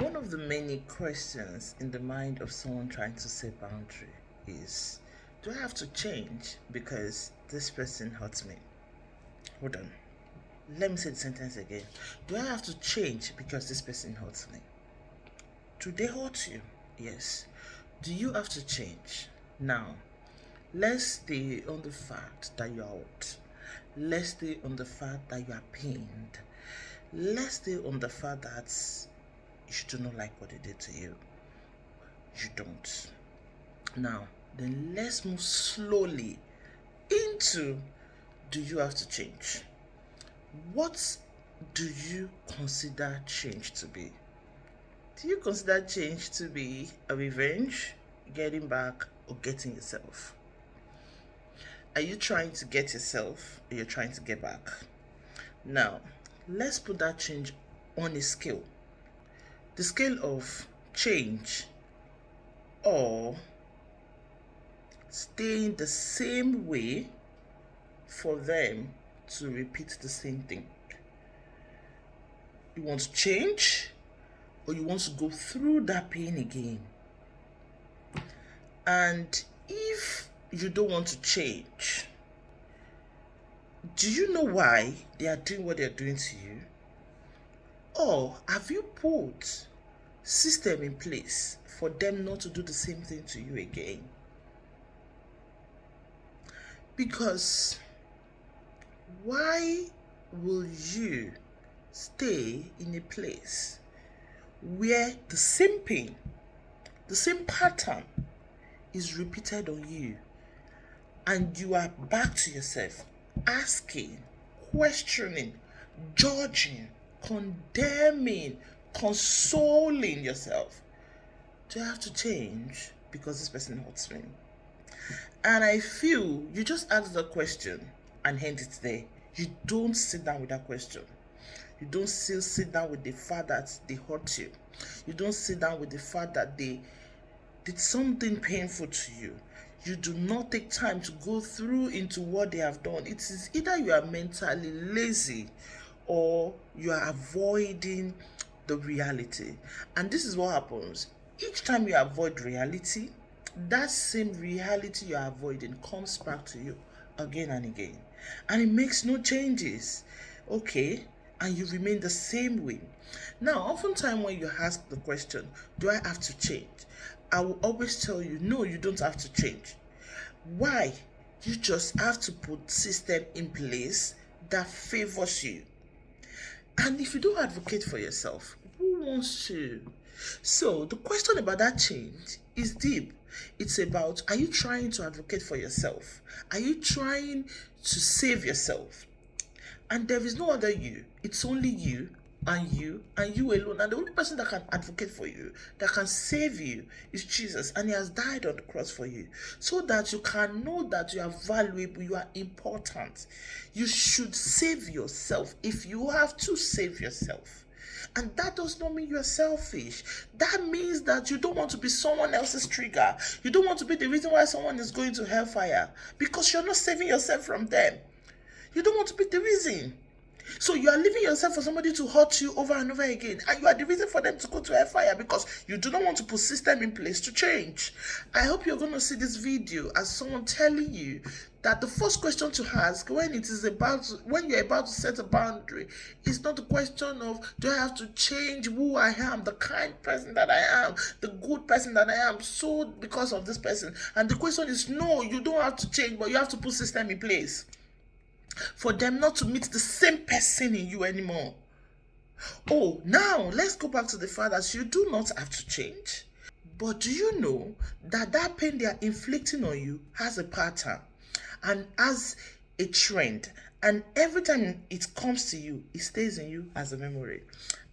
One of the many questions in the mind of someone trying to set boundary is, do I have to change because this person hurts me? Hold on. Let me say the sentence again. Do I have to change because this person hurts me? Do they hurt you? Yes. Do you have to change? Now, let's stay on the fact that you are hurt. Let's stay on the fact that you are pained. Let's stay on the fact that you do not like what they did to you. You don't. Now, then let's move slowly into, do you have to change? What do you consider change to be? Do you consider change to be a revenge, getting back, or getting yourself? Are you trying to get yourself, or you're trying to get back? Now, let's put that change on a scale. The scale of change or staying the same way for them to repeat the same thing. You want to change, or you want to go through that pain again? And if you don't want to change, do you know why they are doing what they're doing to you? Or have you put system in place for them not to do the same thing to you again? Because why will you stay in a place where the same pain, the same pattern is repeated on you, and you are back to yourself, asking, questioning, judging, condemning, consoling yourself? Do I have to change because this person hurts me? And I feel you just ask the question and end it there. You don't sit down with that question. You don't still sit down with the fact that they hurt you. You don't sit down with the fact that they did something painful to you. You do not take time to go through into what they have done. It is either you are mentally lazy or you are avoiding the reality. And this is what happens. Each time you avoid reality, that same reality you are avoiding comes back to you again and again. And it makes no changes. Okay? And you remain the same way. Now, oftentimes when you ask the question, do I have to change? I will always tell you, no, you don't have to change. Why? You just have to put system in place that favors you. And if you don't advocate for yourself, who wants to? So the question about that change is deep. It's about, are you trying to advocate for yourself? Are you trying to save yourself? And there is no other you. It's only you and you alone. And the only person that can advocate for you, that can save you, is Jesus. And he has died on the cross for you, so that you can know that you are valuable, you are important. You should save yourself if you have to save yourself. And that does not mean you're selfish. That means that you don't want to be someone else's trigger. You don't want to be the reason why someone is going to hellfire, because you're not saving yourself from them. You don't want to be the reason. So you are leaving yourself for somebody to hurt you over and over again, and you are the reason for them to go to hellfire because you do not want to put system in place to change. I hope you're going to see this video as someone telling you that the first question to ask when you're about to set a boundary is not the question of, do I have to change who I am, the kind person that I am, the good person that I am, so because of this person. And the question is, no, you don't have to change, but you have to put system in place for them not to meet the same person in you anymore. Oh, now let's go back to the fact that you do not have to change. But do you know that that pain they are inflicting on you has a pattern and has a trend? And every time it comes to you, it stays in you as a memory.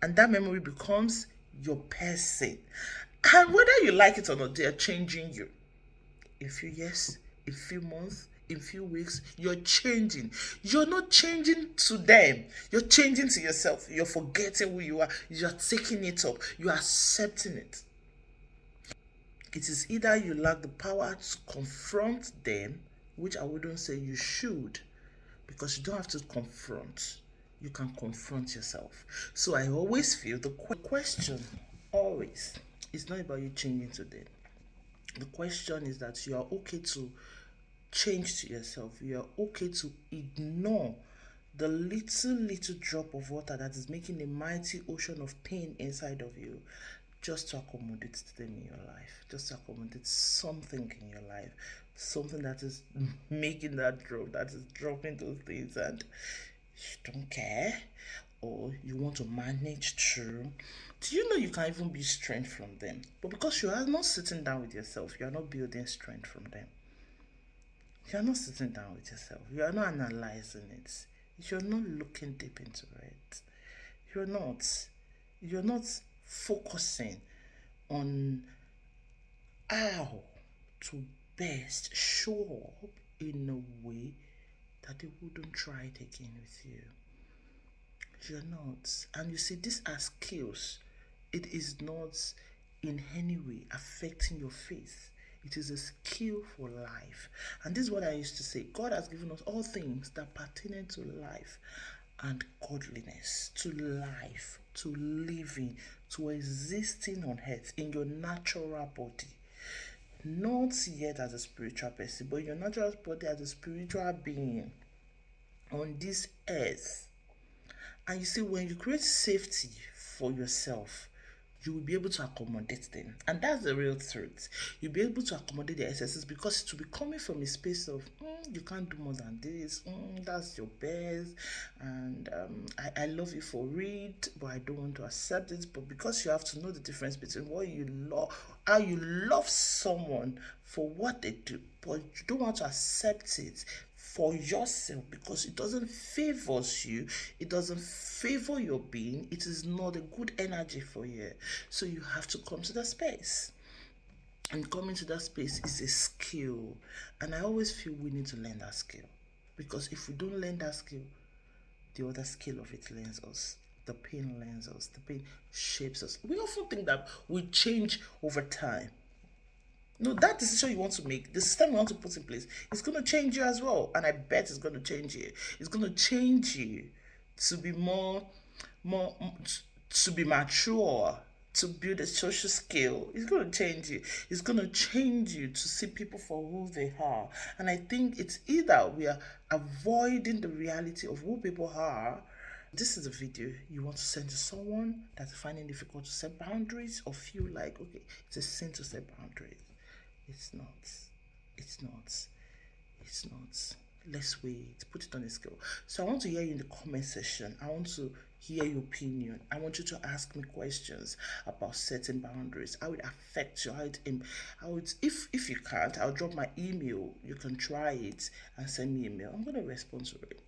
And that memory becomes your person. And whether you like it or not, they are changing you. In few years, in few months, in few weeks, you're changing. You're not changing to them. You're changing to yourself. You're forgetting who you are. You're taking it up. You're accepting it. It is either you lack the power to confront them, which I wouldn't say you should, because you don't have to confront. You can confront yourself. So I always feel the question always, it's not about you changing today. The question is that you are okay to change to yourself. You are okay to ignore the little drop of water that is making a mighty ocean of pain inside of you, just to accommodate them in your life, just to accommodate something in your life, something that is making that drop, that is dropping those things, and you don't care, or you want to manage through. Do you know you can even be strength from them? But because you are not sitting down with yourself, you are not building strength from them. You are not sitting down with yourself. You are not analyzing it. You're not looking deep into it. You're not. You're not focusing on how to best show up in a way that they wouldn't try it again with you. You're not. And you see, these are skills. It is not in any way affecting your faith. It is a skill for life. And this is what I used to say. God has given us all things that pertain to life and godliness, to life, to living, to existing on earth in your natural body. Not yet as a spiritual person, but your natural body as a spiritual being on this earth. And you see, when you create safety for yourself, you will be able to accommodate them. And that's the real truth. You'll be able to accommodate the excesses because it will be coming from a space of, you can't do more than this, that's your best, and I love you for it, but I don't want to accept it. But because you have to know the difference between what you love, how you love someone for what they do, but you don't want to accept it for yourself because it doesn't favor you, it doesn't favor your being, it is not a good energy for you. So you have to come to that space. And coming to that space is a skill. And I always feel we need to learn that skill. Because if we don't learn that skill, the other skill of it learns us. The pain learns us. The pain shapes us. We often think that we change over time. No, that decision you want to make, the system you want to put in place, it's going to change you as well. And I bet it's going to change you. It's going to change you to be more, to be mature, to build a social skill. It's going to change you. It's going to change you to see people for who they are. And I think it's either we are avoiding the reality of who people are. This is a video you want to send to someone that's finding it difficult to set boundaries or feel like, okay, it's a sin to set boundaries. It's not. It's not. It's not. Let's wait. Put it on a scale. So I want to hear you in the comment section. I want to hear your opinion. I want you to ask me questions about setting boundaries. How it affects you. If you can't, I'll drop my email. You can try it and send me email. I'm gonna respond to it.